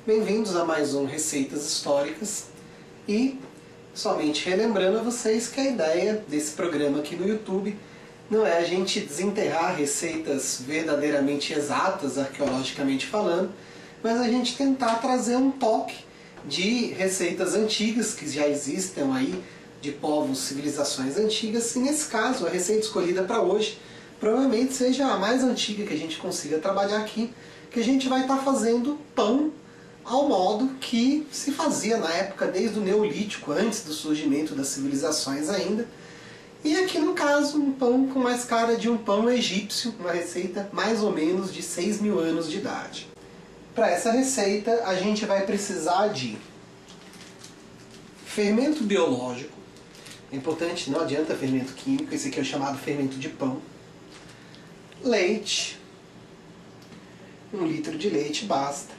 Bem-vindos a mais um Receitas Históricas e somente relembrando a vocês que a ideia desse programa aqui no YouTube não é a gente desenterrar receitas verdadeiramente exatas, arqueologicamente falando, mas a gente tentar trazer um toque de receitas antigas que já existem aí, de povos, civilizações antigas, e nesse caso a receita escolhida para hoje provavelmente seja a mais antiga que a gente consiga trabalhar aqui, que a gente vai estar fazendo pão ao modo que se fazia na época desde o Neolítico, antes do surgimento das civilizações ainda. E aqui no caso, um pão com mais cara de um pão egípcio, uma receita mais ou menos de 6.000 anos de idade. Para essa receita a gente vai precisar de fermento biológico. É importante, não adianta fermento químico, esse aqui é o chamado fermento de pão. Leite, 1 litro de leite basta.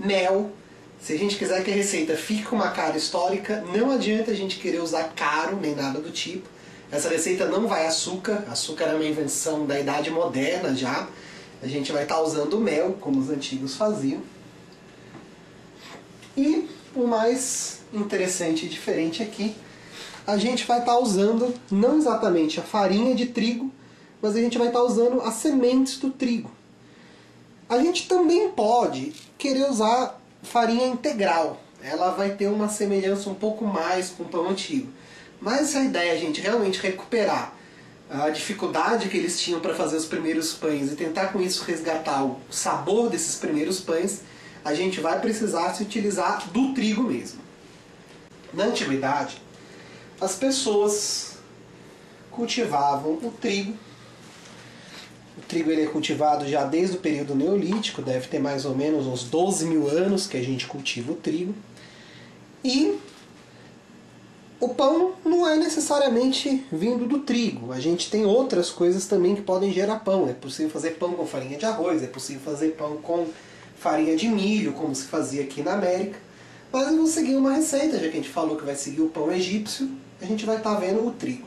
Mel, se a gente quiser que a receita fique com uma cara histórica, não adianta a gente querer usar caro nem nada do tipo. Essa receita não vai açúcar, açúcar é uma invenção da idade moderna já. A gente vai estar usando mel, como os antigos faziam. E o mais interessante e diferente aqui, a gente vai estar usando não exatamente a farinha de trigo, mas a gente vai estar usando as sementes do trigo. A gente também pode querer usar farinha integral. Ela vai ter uma semelhança um pouco mais com o pão antigo. Mas se a ideia é a gente realmente recuperar a dificuldade que eles tinham para fazer os primeiros pães e tentar com isso resgatar o sabor desses primeiros pães, a gente vai precisar se utilizar do trigo mesmo. Na antiguidade, as pessoas cultivavam o trigo. O trigo ele é cultivado já desde o período neolítico, deve ter mais ou menos uns 12.000 anos que a gente cultiva o trigo. E o pão não é necessariamente vindo do trigo. A gente tem outras coisas também que podem gerar pão. É possível fazer pão com farinha de arroz, é possível fazer pão com farinha de milho, como se fazia aqui na América. Mas eu vou seguir uma receita, já que a gente falou que vai seguir o pão egípcio, a gente vai estar vendo o trigo.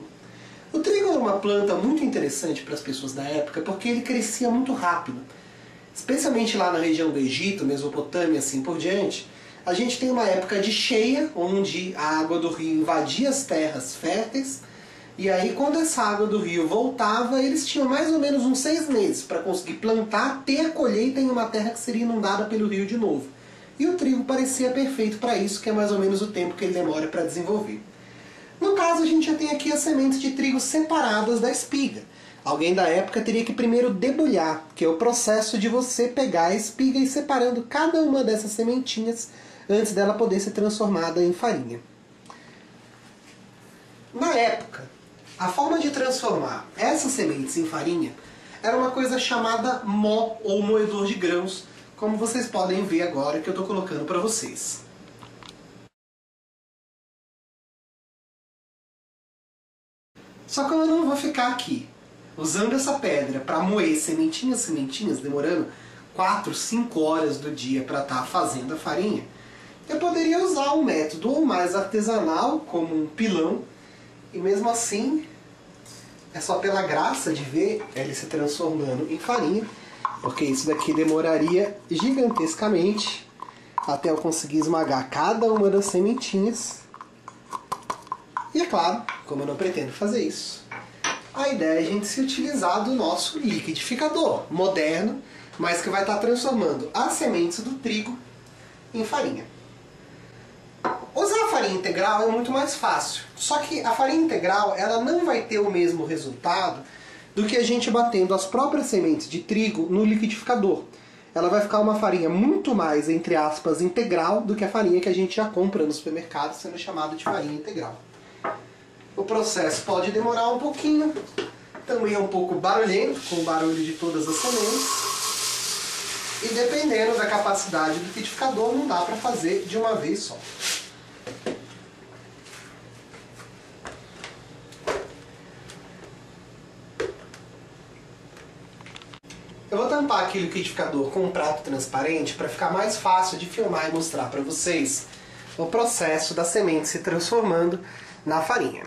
O trigo era uma planta muito interessante para as pessoas da época porque ele crescia muito rápido. Especialmente lá na região do Egito, Mesopotâmia, assim por diante, a gente tem uma época de cheia, onde a água do rio invadia as terras férteis, e aí quando essa água do rio voltava, eles tinham mais ou menos uns 6 meses para conseguir plantar, ter a colheita em uma terra que seria inundada pelo rio de novo. E o trigo parecia perfeito para isso, que é mais ou menos o tempo que ele demora para desenvolver. No caso, a gente já tem aqui as sementes de trigo separadas da espiga. Alguém da época teria que primeiro debulhar, que é o processo de você pegar a espiga e ir separando cada uma dessas sementinhas antes dela poder ser transformada em farinha. Na época, a forma de transformar essas sementes em farinha era uma coisa chamada mó ou moedor de grãos, como vocês podem ver agora que eu estou colocando para vocês. Só que eu não vou ficar aqui usando essa pedra para moer sementinhas, demorando 4, 5 horas do dia para estar fazendo a farinha. Eu poderia usar um método ou mais artesanal, como um pilão, e mesmo assim é só pela graça de ver ele se transformando em farinha, porque isso daqui demoraria gigantescamente até eu conseguir esmagar cada uma das sementinhas. E é claro, como eu não pretendo fazer isso, a ideia é a gente se utilizar do nosso liquidificador moderno, mas que vai estar transformando as sementes do trigo em farinha. Usar a farinha integral é muito mais fácil, só que a farinha integral ela não vai ter o mesmo resultado do que a gente batendo as próprias sementes de trigo no liquidificador. Ela vai ficar uma farinha muito mais, entre aspas, integral do que a farinha que a gente já compra no supermercado, sendo chamada de farinha integral. O processo pode demorar um pouquinho, também é um pouco barulhento, com o barulho de todas as sementes. E dependendo da capacidade do liquidificador, não dá para fazer de uma vez só. Eu vou tampar aqui o liquidificador com um prato transparente para ficar mais fácil de filmar e mostrar para vocês o processo da semente se transformando na farinha.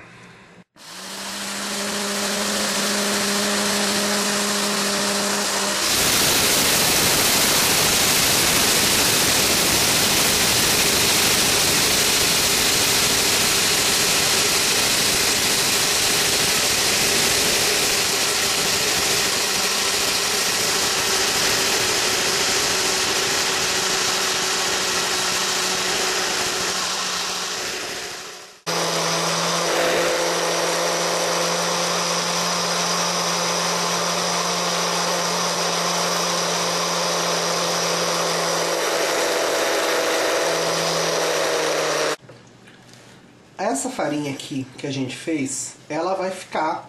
essa farinha aqui que a gente fez, ela vai ficar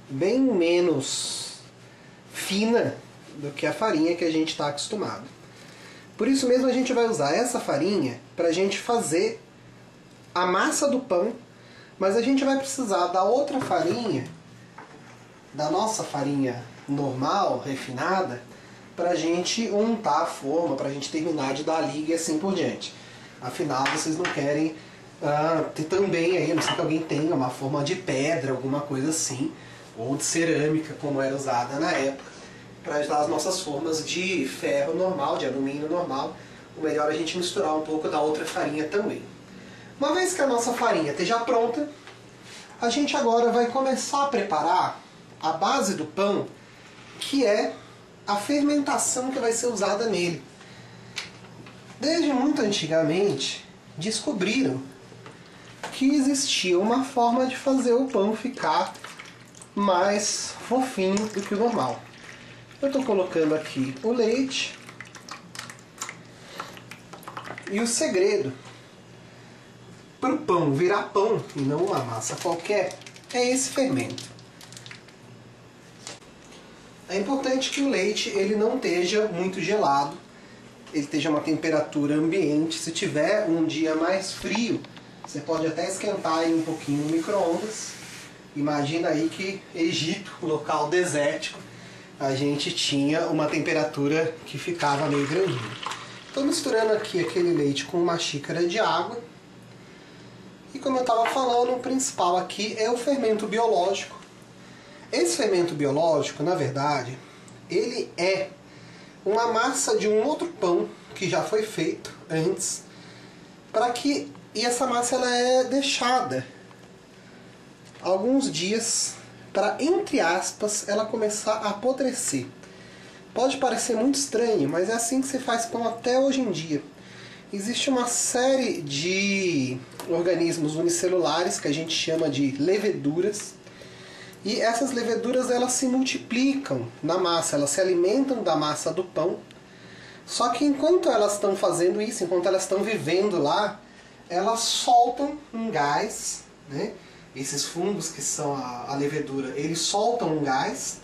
bem menos fina do que a farinha que a gente está acostumado. Por isso mesmo a gente vai usar essa farinha para a gente fazer a massa do pão, mas a gente vai precisar da outra farinha, da nossa farinha normal, refinada, para a gente untar a forma, para a gente terminar de dar liga e assim por diante. Afinal, vocês não querem ter também aí, a não ser que alguém tenha uma forma de pedra, alguma coisa assim, ou de cerâmica, como era usada na época, para ajudar as nossas formas de ferro normal, de alumínio normal. O melhor é a gente misturar um pouco da outra farinha também. Uma vez que a nossa farinha esteja pronta, a gente agora vai começar a preparar a base do pão, que é a fermentação que vai ser usada nele. Desde muito antigamente, descobriram que existia uma forma de fazer o pão ficar mais fofinho do que o normal. Eu estou colocando aqui o leite. E o segredo para o pão virar pão e não uma massa qualquer é esse fermento. É importante que o leite ele não esteja muito gelado, ele esteja a uma temperatura ambiente. Se tiver um dia mais frio, você pode até esquentar aí um pouquinho no micro-ondas. Imagina aí que Egito, local desértico, a gente tinha uma temperatura que ficava meio grandinha. Estou misturando aqui aquele leite com uma xícara de água. E como eu estava falando, o principal aqui é o fermento biológico. Esse fermento biológico, na verdade, ele é uma massa de um outro pão que já foi feito antes, e essa massa ela é deixada alguns dias para, entre aspas, ela começar a apodrecer. Pode parecer muito estranho, mas é assim que se faz pão até hoje em dia. Existe uma série de organismos unicelulares que a gente chama de leveduras. E essas leveduras elas se multiplicam na massa, elas se alimentam da massa do pão. Só que enquanto elas estão fazendo isso, enquanto elas estão vivendo lá, elas soltam um gás, né? Esses fungos que são a levedura, eles soltam um gás.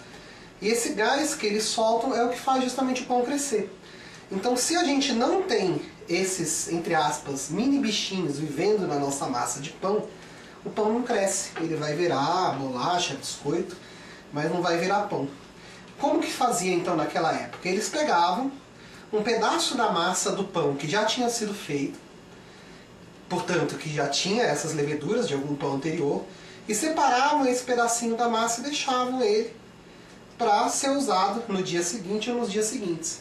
E esse gás que eles soltam é o que faz justamente o pão crescer. Então se a gente não tem esses, entre aspas, mini bichinhos vivendo na nossa massa de pão, o pão não cresce. Ele vai virar bolacha, biscoito, mas não vai virar pão. Como que fazia então naquela época? Eles pegavam um pedaço da massa do pão que já tinha sido feito, portanto que já tinha essas leveduras de algum pão anterior, e separavam esse pedacinho da massa e deixavam ele para ser usado no dia seguinte ou nos dias seguintes.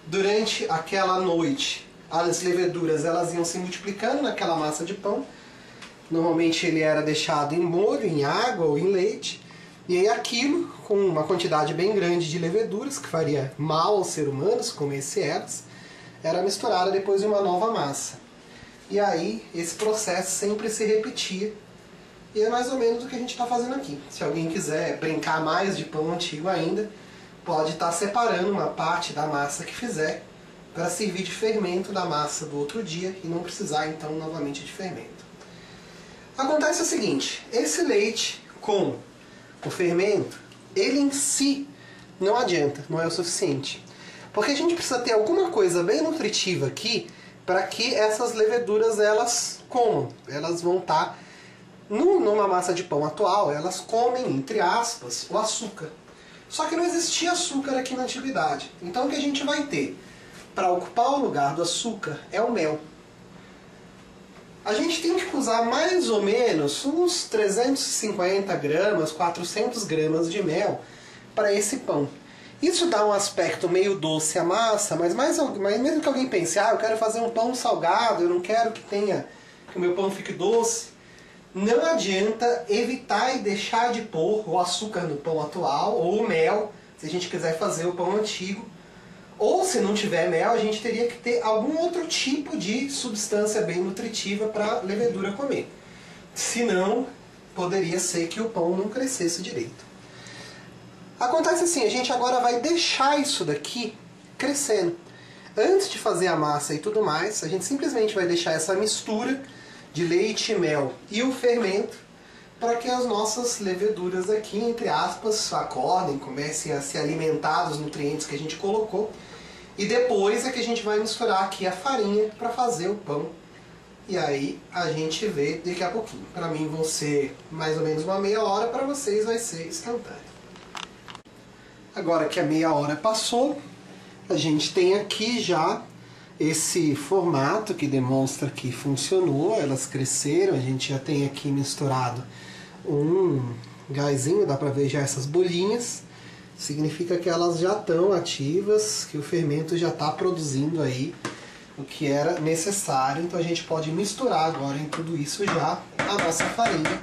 Durante aquela noite, as leveduras elas iam se multiplicando naquela massa de pão. Normalmente ele era deixado em molho, em água ou em leite. E aí aquilo, com uma quantidade bem grande de leveduras, que faria mal aos seres humanos, comesse elas, era misturado depois de uma nova massa. E aí esse processo sempre se repetia. E é mais ou menos o que a gente está fazendo aqui. Se alguém quiser brincar mais de pão antigo ainda, pode estar separando uma parte da massa que fizer para servir de fermento da massa do outro dia e não precisar então novamente de fermento. Acontece o seguinte, esse leite com o fermento, ele em si não adianta, não é o suficiente. Porque a gente precisa ter alguma coisa bem nutritiva aqui para que essas leveduras elas comam. Elas vão estar numa massa de pão atual, elas comem, entre aspas, o açúcar. Só que não existia açúcar aqui na antiguidade. Então o que a gente vai ter para ocupar o lugar do açúcar é o mel. A gente tem que usar mais ou menos uns 350 gramas, 400 gramas de mel para esse pão. Isso dá um aspecto meio doce à massa, mas mesmo que alguém pense, eu quero fazer um pão salgado, eu não quero que o meu pão fique doce, não adianta evitar e deixar de pôr o açúcar no pão atual, ou o mel, se a gente quiser fazer o pão antigo. Ou se não tiver mel, a gente teria que ter algum outro tipo de substância bem nutritiva para a levedura comer. Senão, poderia ser que o pão não crescesse direito. Acontece assim, a gente agora vai deixar isso daqui crescendo. Antes de fazer a massa e tudo mais, a gente simplesmente vai deixar essa mistura de leite, mel e o fermento, para que as nossas leveduras aqui, entre aspas, acordem, comecem a se alimentar dos nutrientes que a gente colocou. E depois é que a gente vai misturar aqui a farinha para fazer o pão. E aí a gente vê daqui a pouquinho. Para mim vão ser mais ou menos uma meia hora, para vocês vai ser instantâneo. Agora que a meia hora passou, a gente tem aqui já esse formato que demonstra que funcionou, elas cresceram, a gente já tem aqui misturado um gásinho, dá para ver já essas bolinhas, significa que elas já estão ativas, que o fermento já está produzindo aí o que era necessário, então a gente pode misturar agora em tudo isso já a nossa farinha.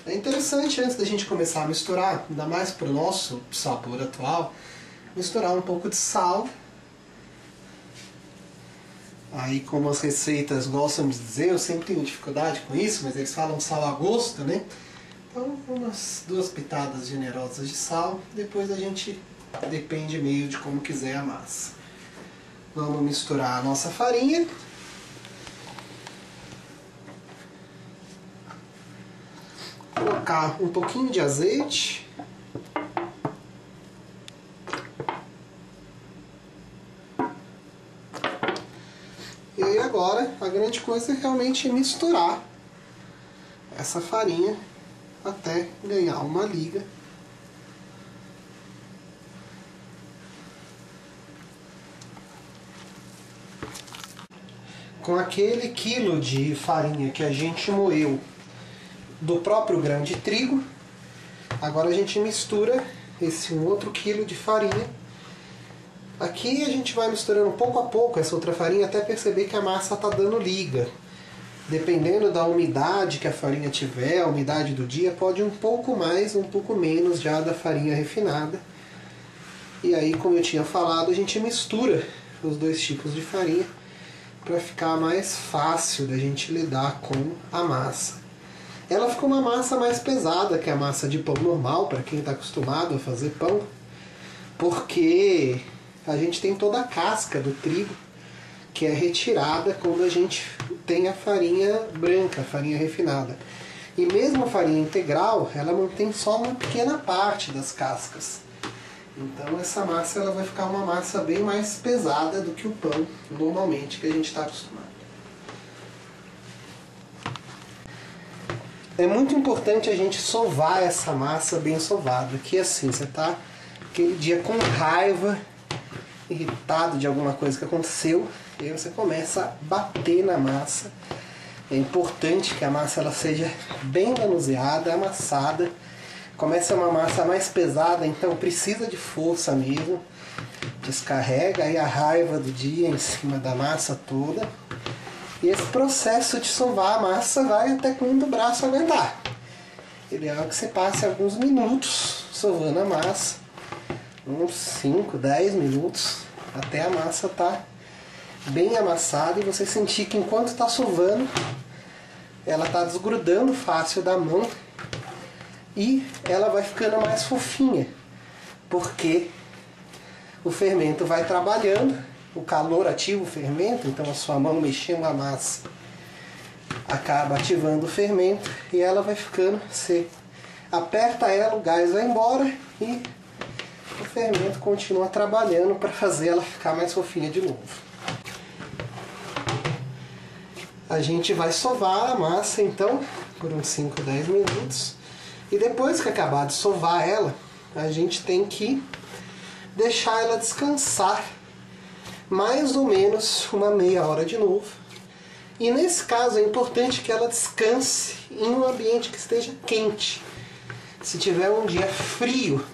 É interessante, antes da gente começar a misturar, ainda mais para o nosso sabor atual, misturar um pouco de sal. Aí, como as receitas gostam de dizer, eu sempre tenho dificuldade com isso, mas eles falam sal a gosto, né? Então, umas 2 pitadas generosas de sal, depois a gente depende meio de como quiser a massa. Vamos misturar a nossa farinha. Colocar um pouquinho de azeite. E aí agora a grande coisa é realmente misturar essa farinha até ganhar uma liga. Com aquele quilo de farinha que a gente moeu do próprio grão de trigo, agora a gente mistura esse outro quilo de farinha. Aqui a gente vai misturando pouco a pouco essa outra farinha até perceber que a massa está dando liga. Dependendo da umidade que a farinha tiver, a umidade do dia, pode um pouco mais, um pouco menos já da farinha refinada. E aí, como eu tinha falado, a gente mistura os 2 tipos de farinha para ficar mais fácil da gente lidar com a massa. Ela ficou uma massa mais pesada que a massa de pão normal, para quem está acostumado a fazer pão, porque a gente tem toda a casca do trigo que é retirada quando a gente tem a farinha branca, a farinha refinada. E mesmo a farinha integral, ela mantém só uma pequena parte das cascas. Então essa massa ela vai ficar uma massa bem mais pesada do que o pão normalmente que a gente está acostumado. É muito importante a gente sovar essa massa bem sovada, que assim, você está aquele dia com raiva, irritado de alguma coisa que aconteceu, e aí você começa a bater na massa. É importante que a massa ela seja bem manuseada, amassada. Começa uma massa mais pesada, então precisa de força mesmo. Descarrega aí a raiva do dia em cima da massa toda. E esse processo de sovar a massa vai até quando o braço aguentar. O ideal é que você passe alguns minutos sovando a massa. Uns 5, 10 minutos, até a massa estar bem amassada e você sentir que enquanto está sovando, ela está desgrudando fácil da mão e ela vai ficando mais fofinha, porque o fermento vai trabalhando, o calor ativa o fermento, então a sua mão mexendo a massa acaba ativando o fermento e ela vai ficando, você aperta ela, o gás vai embora e o fermento continua trabalhando para fazer ela ficar mais fofinha de novo. A gente vai sovar a massa então por uns 5, 10 minutos. E depois que acabar de sovar ela, a gente tem que deixar ela descansar mais ou menos uma meia hora de novo. E nesse caso é importante que ela descanse em um ambiente que esteja quente. Se tiver um dia frio,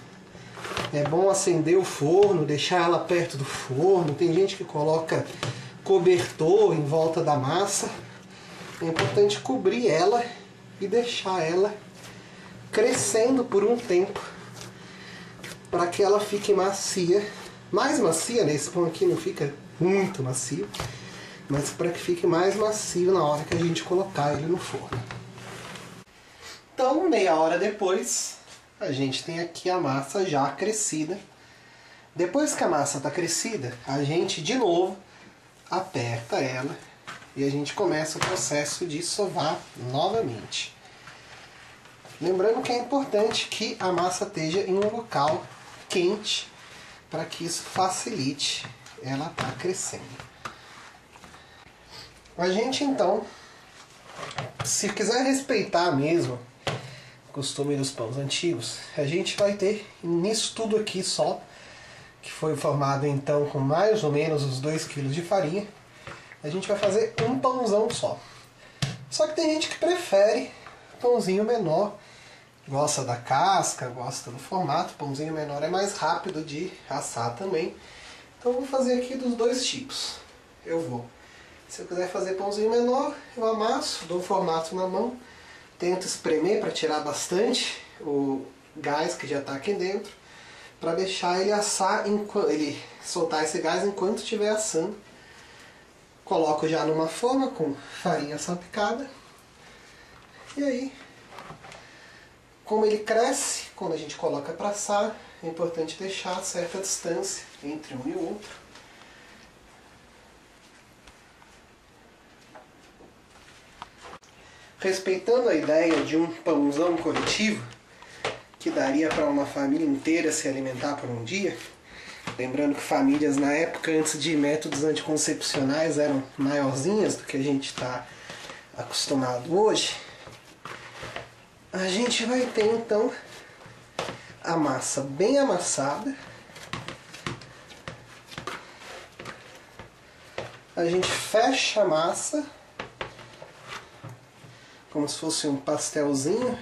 é bom acender o forno, deixar ela perto do forno. Tem gente que coloca cobertor em volta da massa. É importante cobrir ela e deixar ela crescendo por um tempo para que ela fique macia. Mais macia, né? Esse pão aqui não fica muito macio, mas para que fique mais macio na hora que a gente colocar ele no forno. Então, meia hora depois, a gente tem aqui a massa já crescida. Depois que a massa está crescida, a gente de novo aperta ela e a gente começa o processo de sovar novamente. Lembrando que é importante que a massa esteja em um local quente para que isso facilite ela estar crescendo. A gente então, se quiser respeitar mesmo o costume dos pães antigos, a gente vai ter nisso tudo aqui só, que foi formado então com mais ou menos os 2 kg de farinha, a gente vai fazer um pãozão só. Só que tem gente que prefere pãozinho menor, gosta da casca, gosta do formato, pãozinho menor é mais rápido de assar também. Então eu vou fazer aqui dos 2 tipos. Se eu quiser fazer pãozinho menor, eu amasso, dou o formato na mão, tento espremer para tirar bastante o gás que já está aqui dentro, para deixar ele assar, ele soltar esse gás enquanto estiver assando. Coloco já numa forma com farinha salpicada. E aí, como ele cresce, quando a gente coloca para assar, é importante deixar certa distância entre um e o outro. Respeitando a ideia de um pãozão coletivo, que daria para uma família inteira se alimentar por um dia, lembrando que famílias na época, antes de métodos anticoncepcionais, eram maiorzinhas do que a gente está acostumado hoje, a gente vai ter então a massa bem amassada. A gente fecha a massa como se fosse um pastelzinho,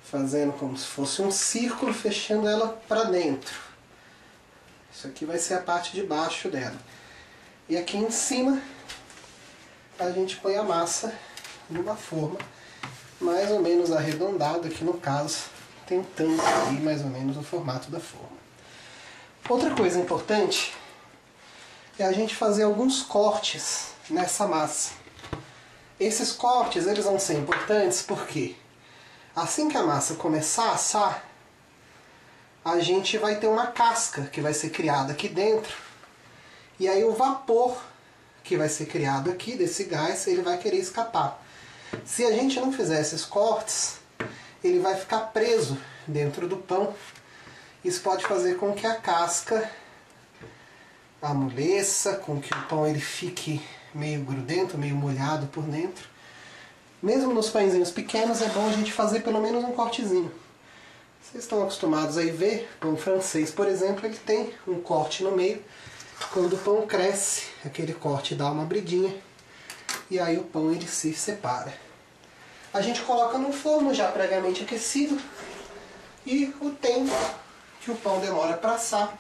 fazendo como se fosse um círculo, fechando ela para dentro. Isso aqui vai ser a parte de baixo dela. E aqui em cima a gente põe a massa numa forma mais ou menos arredondada, aqui no caso, tentando aí mais ou menos o formato da forma. Outra coisa importante é a gente fazer alguns cortes nessa massa. Esses cortes eles vão ser importantes porque assim que a massa começar a assar, a gente vai ter uma casca que vai ser criada aqui dentro, e aí o vapor que vai ser criado aqui desse gás, ele vai querer escapar. Se a gente não fizer esses cortes, ele vai ficar preso dentro do pão. Isso pode fazer com que a casca amoleça, com que o pão ele fique meio grudento, meio molhado por dentro. Mesmo nos pãezinhos pequenos é bom a gente fazer pelo menos um cortezinho. Vocês estão acostumados a ver, pão francês, por exemplo, ele tem um corte no meio. Quando o pão cresce, aquele corte dá uma abridinha e aí o pão ele se separa. A gente coloca no forno já previamente aquecido e o tempo que o pão demora para assar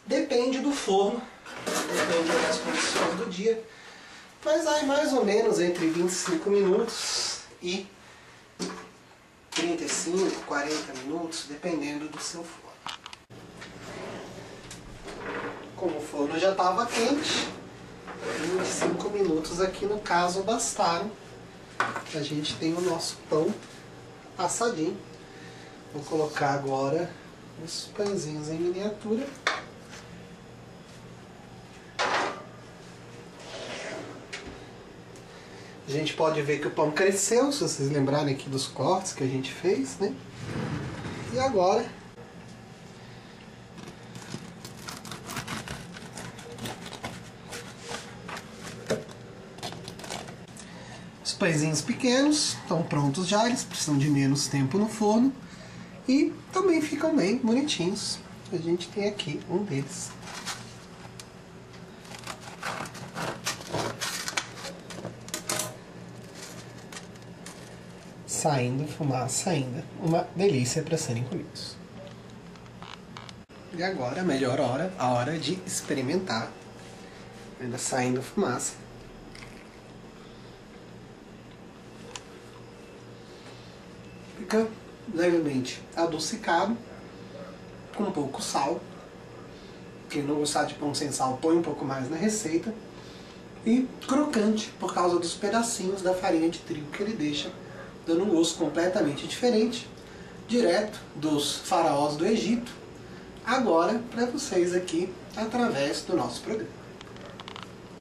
depende do forno, depende das condições do dia, mas aí mais ou menos entre 25 minutos e 35, 40 minutos, dependendo do seu forno. Como o forno já estava quente, 25 minutos aqui no caso bastaram. A gente tem o nosso pão assadinho. Vou colocar agora os pãezinhos em miniatura. A gente pode ver que o pão cresceu, se vocês lembrarem aqui dos cortes que a gente fez, né? E agora os pãezinhos pequenos estão prontos já, eles precisam de menos tempo no forno e também ficam bem bonitinhos. A gente tem aqui um deles. Saindo fumaça ainda, uma delícia para serem comidos. E agora a melhor hora, a hora de experimentar. Ainda saindo fumaça. Fica levemente adocicado, com um pouco sal. Quem não gostar de pão sem sal, põe um pouco mais na receita. E crocante, por causa dos pedacinhos da farinha de trigo que ele deixa, dando um gosto completamente diferente, direto dos faraós do Egito, agora para vocês aqui, através do nosso programa.